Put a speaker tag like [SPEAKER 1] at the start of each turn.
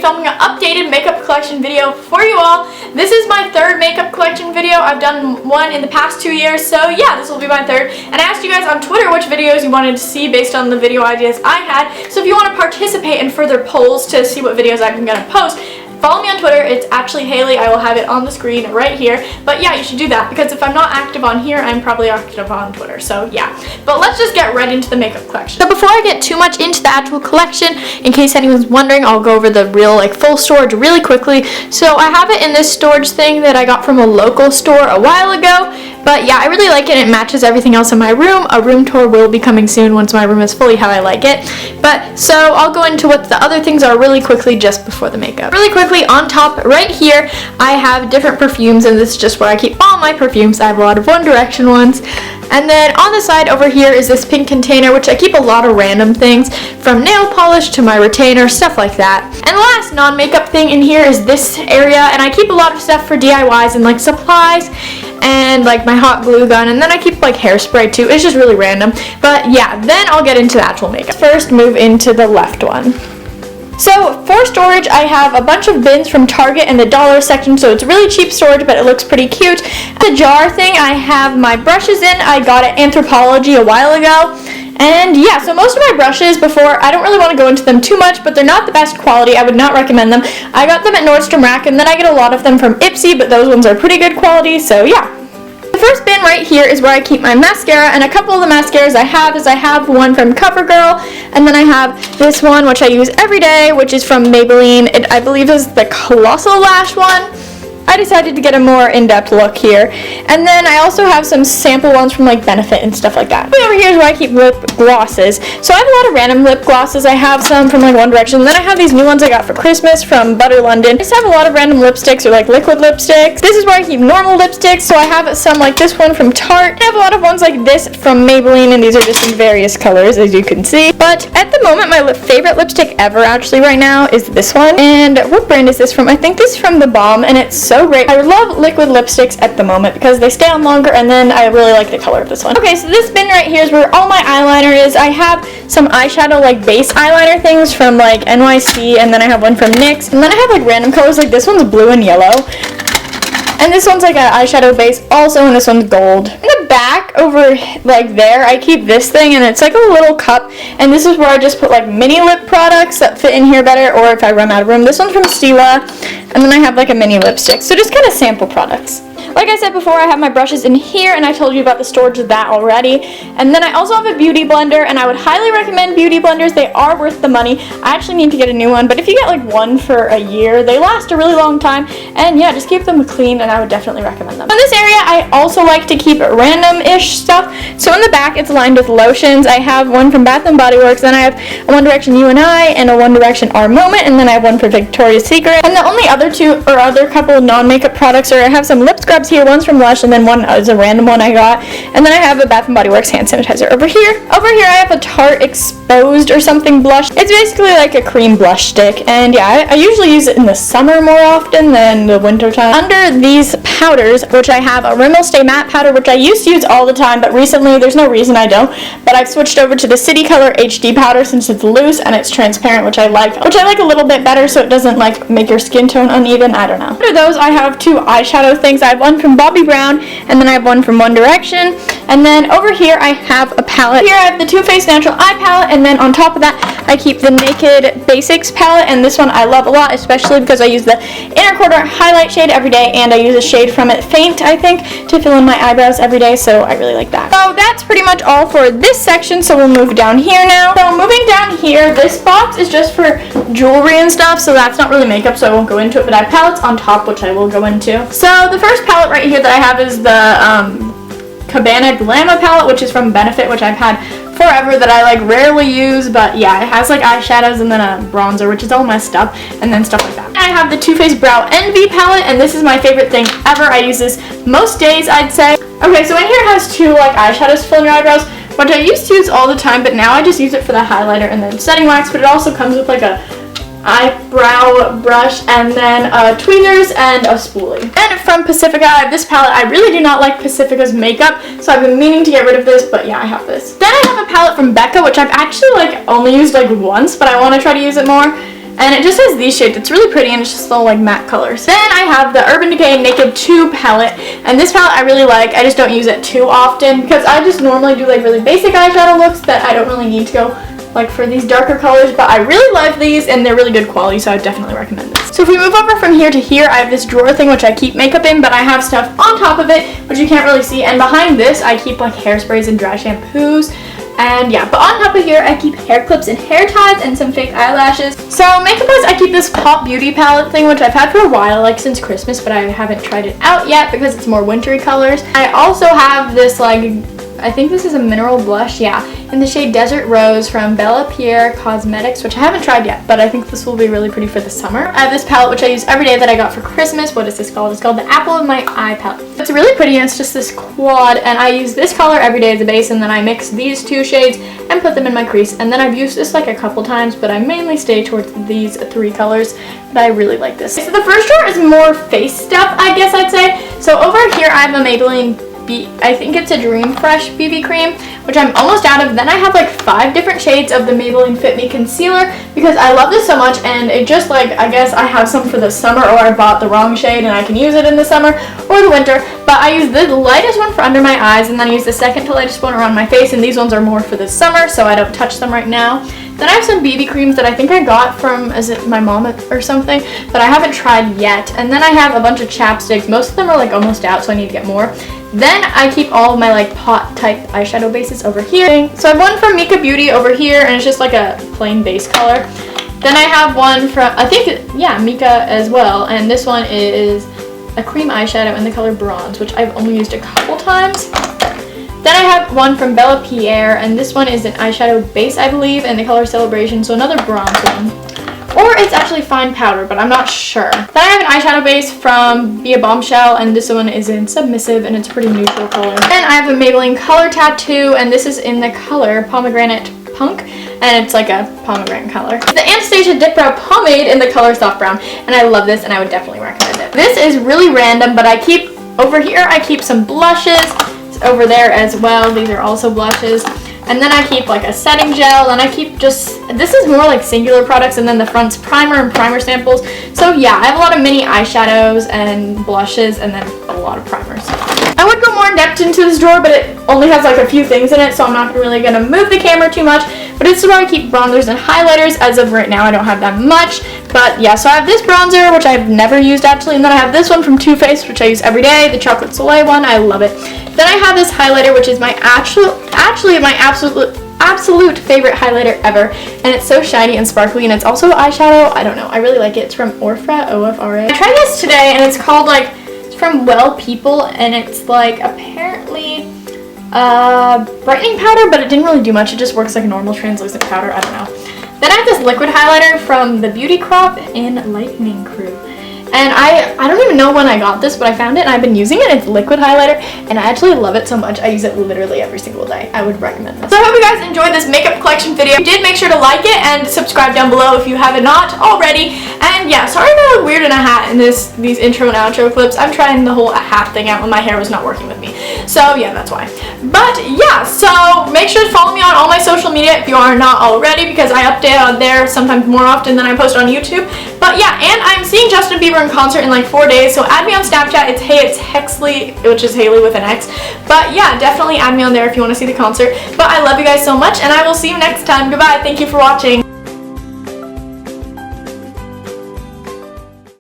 [SPEAKER 1] be filming an updated makeup collection video for you all. This is my third makeup collection video. I've done one in the past 2 years, so yeah, this will be my third. And I asked you guys on Twitter which videos you wanted to see based on the video ideas I had. So if you want to participate in further polls to see what videos I'm going to post, follow me on Twitter. It's actually Haley. I will have it on the screen right here. But yeah, you should do that because if I'm not active on here, I'm probably active on Twitter. So yeah. But let's just get right into the makeup collection. So before I get too much into the actual collection, in case anyone's wondering, I'll go over the real full storage really quickly. So I have it in this storage thing that I got from a local store a while ago. But yeah, I really like it. It matches everything else in my room. A room tour will be coming soon once my room is fully how I like it. But so I'll go into what the other things are really quickly just before the makeup. Really quickly, on top right here, I have different perfumes, and this is just where I keep all my perfumes. I have a lot of One Direction ones. And then on the side over here is this pink container, which I keep a lot of random things, from nail polish to my retainer, stuff like that. And the last non-makeup thing in here is this area, and I keep a lot of stuff for DIYs and supplies, and my hot glue gun, and then I keep hairspray too. It's just really random. But yeah, then I'll get into the actual makeup. First, move into the left one. So for storage, I have a bunch of bins from Target in the dollar section, so it's really cheap storage, but it looks pretty cute. The jar thing, I have my brushes in. I got at Anthropology a while ago. And yeah, so most of my brushes before, I don't really want to go into them too much, but they're not the best quality. I would not recommend them. I got them at Nordstrom Rack, and then I get a lot of them from Ipsy, but those ones are pretty good quality, so yeah. The first bin right here is where I keep my mascara, and a couple of the mascaras I have one from CoverGirl, and then I have this one which I use every day, which is from Maybelline. I believe is the Colossal Lash one. I decided to get a more in-depth look here. And then I also have some sample ones from Benefit and stuff like that. Over here is where I keep lip glosses. So I have a lot of random lip glosses. I have some from One Direction, and then I have these new ones I got for Christmas from Butter London. I just have a lot of random lipsticks or liquid lipsticks. This is where I keep normal lipsticks. So I have some like this one from Tarte. I have a lot of ones like this from Maybelline, and these are just in various colors as you can see. But at the moment, my favorite lipstick ever actually right now is this one. And what brand is this from? I think this is from The Balm, and it's so great. I love liquid lipsticks at the moment because they stay on longer, and then I really like the color of this one. Okay, so this bin right here is where all my eyeliner is. I have some eyeshadow base eyeliner things from NYC, and then I have one from NYX, and then I have random colors. This one's blue and yellow. And this one's an eyeshadow base also, and this one's gold. In the back over there, I keep this thing, and it's a little cup, and this is where I just put mini lip products that fit in here better, or if I run out of room. This one's from Stila, and then I have a mini lipstick. So just kind of sample products. Like I said before, I have my brushes in here, and I told you about the storage of that already. And then I also have a beauty blender, and I would highly recommend beauty blenders. They are worth the money. I actually need to get a new one, but if you get one for a year, they last a really long time. And yeah, just keep them clean, and I would definitely recommend them. In this area, I also like to keep random-ish stuff. So in the back, it's lined with lotions. I have one from Bath & Body Works, then I have a One Direction You and I, and a One Direction Our Moment, and then I have one for Victoria's Secret. And the only other couple of non-makeup products are I have some lip scrubs here. One's from Lush, and then one is a random one I got. And then I have a Bath & Body Works hand sanitizer over here. Over here I have a Tarte Exposed or something blush. It's basically a cream blush stick, and yeah, I usually use it in the summer more often than the winter time. Under these powders, which I have a Rimmel Stay Matte powder, which I used to use all the time, but recently there's no reason I don't, but I've switched over to the City Color HD powder since it's loose and it's transparent, which I like a little bit better so it doesn't make your skin tone uneven. I don't know. Under those, I have two eyeshadow things. I have one from Bobbi Brown, and then I have one from One Direction. And then over here I have a palette. Here I have the Too Faced Natural Eye Palette, and then on top of that I keep the Naked Basics palette, and this one I love a lot, especially because I use the inner quarter highlight shade every day, and I use a shade from it, Faint, I think, to fill in my eyebrows every day, so I really like that. So that's pretty much all for this section, so we'll move down here now. So moving down here, this box is just for jewelry and stuff, so that's not really makeup, so I won't go into it, but I have palettes on top, which I will go into. So the first palette right here that I have is the Cabana Glamour palette, which is from Benefit, which I've had forever, that I rarely use, but yeah, it has eyeshadows and then a bronzer, which is all messed up, and then stuff like that. I have the Too Faced Brow Envy palette, and this is my favorite thing ever. I use this most days, I'd say. Okay, so in here it has two eyeshadows to fill in your eyebrows, which I used to use all the time, but now I just use it for the highlighter and then setting wax, but it also comes with a eyebrow brush, and then tweezers and a spoolie. And from Pacifica, I have this palette. I really do not like Pacifica's makeup, so I've been meaning to get rid of this, but yeah, I have this. Then I have a palette from Becca, which I've actually only used once, but I want to try to use it more. And it just has these shades. It's really pretty and it's just all like matte colors. Then I have the Urban Decay Naked 2 palette. And this palette I really like. I just don't use it too often because I just normally do like really basic eyeshadow looks that I don't really need to go like for these darker colors, but I really love these and they're really good quality, so I definitely recommend this. So if we move over from here to here, I have this drawer thing which I keep makeup in, but I have stuff on top of it which you can't really see, and behind this I keep like hairsprays and dry shampoos. And yeah, but on top of here I keep hair clips and hair ties and some fake eyelashes. So makeup wise, I keep this Pop Beauty palette thing which I've had for a while, like since Christmas, but I haven't tried it out yet because it's more wintry colors. I also have this like, I think this is a mineral blush, yeah, in the shade Desert Rose from Bella Pierre Cosmetics, which I haven't tried yet, but I think this will be really pretty for the summer. I have this palette which I use every day that I got for Christmas. What is this called? It's called the Apple of My Eye palette. It's really pretty and it's just this quad, and I use this color every day as a base, and then I mix these two shades and put them in my crease. And then I've used this like a couple times, but I mainly stay towards these three colors, but I really like this. So the first drawer is more face stuff, I guess I'd say. So over here I have a Maybelline I think it's a Dream Fresh BB cream, which I'm almost out of. Then I have like 5 different shades of the Maybelline Fit Me concealer because I love this so much, and it just like, I guess I have some for the summer, or I bought the wrong shade and I can use it in the summer or the winter. But I use the lightest one for under my eyes, and then I use the second to lightest one around my face, and these ones are more for the summer, so I don't touch them right now. Then I have some BB creams that I think I got from, is it my mom or something, that I haven't tried yet. And then I have a bunch of chapsticks. Most of them are like almost out, so I need to get more. Then I keep all of my like pot type eyeshadow bases over here. So I have one from Mika Beauty over here, and it's just like a plain base color. Then I have one from, I think, yeah, Mika as well, and this one is a cream eyeshadow in the color Bronze, which I've only used a couple times. Then I have one from Bella Pierre, and this one is an eyeshadow base, I believe, in the color Celebration, so another bronze one. Or it's actually fine powder, but I'm not sure. Then I have an eyeshadow base from Be a Bombshell, and this one is in Submissive, and it's a pretty neutral color. Then I have a Maybelline Color Tattoo, and this is in the color Pomegranate Punk, and it's like a pomegranate color. The Anastasia Dip Brow Pomade in the color Soft Brown, and I love this, and I would definitely recommend it. This is really random, but I keep, over here I keep some blushes. Over there as well, these are also blushes. And then I keep like a setting gel, and I keep just, this is more like singular products, and then the front's primer and primer samples. So yeah, I have a lot of mini eyeshadows and blushes, and then a lot of primers. I would go more in depth into this drawer, but it only has like a few things in it, so I'm not really gonna move the camera too much. But it's where I keep bronzers and highlighters. As of right now, I don't have that much. But yeah, so I have this bronzer, which I've never used actually, and then I have this one from Too Faced, which I use every day, the Chocolate Soleil one. I love it. Then I have this highlighter, which is my actually my absolute favorite highlighter ever, and it's so shiny and sparkly, and it's also eyeshadow. I don't know, I really like it. It's from Orfra, O-F-R-A. I tried this today, and it's called like, it's from Well People, and it's like apparently brightening powder, but it didn't really do much. It just works like a normal translucent powder. I don't know. Then I have this liquid highlighter from the Beauty Crop in Lightning Crew. And I don't even know when I got this, but I found it and I've been using it. It's liquid highlighter, and I actually love it so much. I use it literally every single day. I would recommend this. So I hope you guys enjoyed this makeup collection video. If you did, make sure to like it and subscribe down below if you have not already. And yeah, sorry if I look weird in a hat in these intro and outro clips. I'm trying the whole hat thing out when my hair was not working with me. So yeah, that's why. But yeah, so make sure to follow me on all my social media if you are not already, because I update on there sometimes more often than I post on YouTube. But yeah, and I'm seeing Justin Bieber in concert in like 4 days, so add me on Snapchat. It's Hexley, which is Haley with an X. But yeah, definitely add me on there if you want to see the concert. But I love you guys so much, and I will see you next time. Goodbye. Thank you for watching.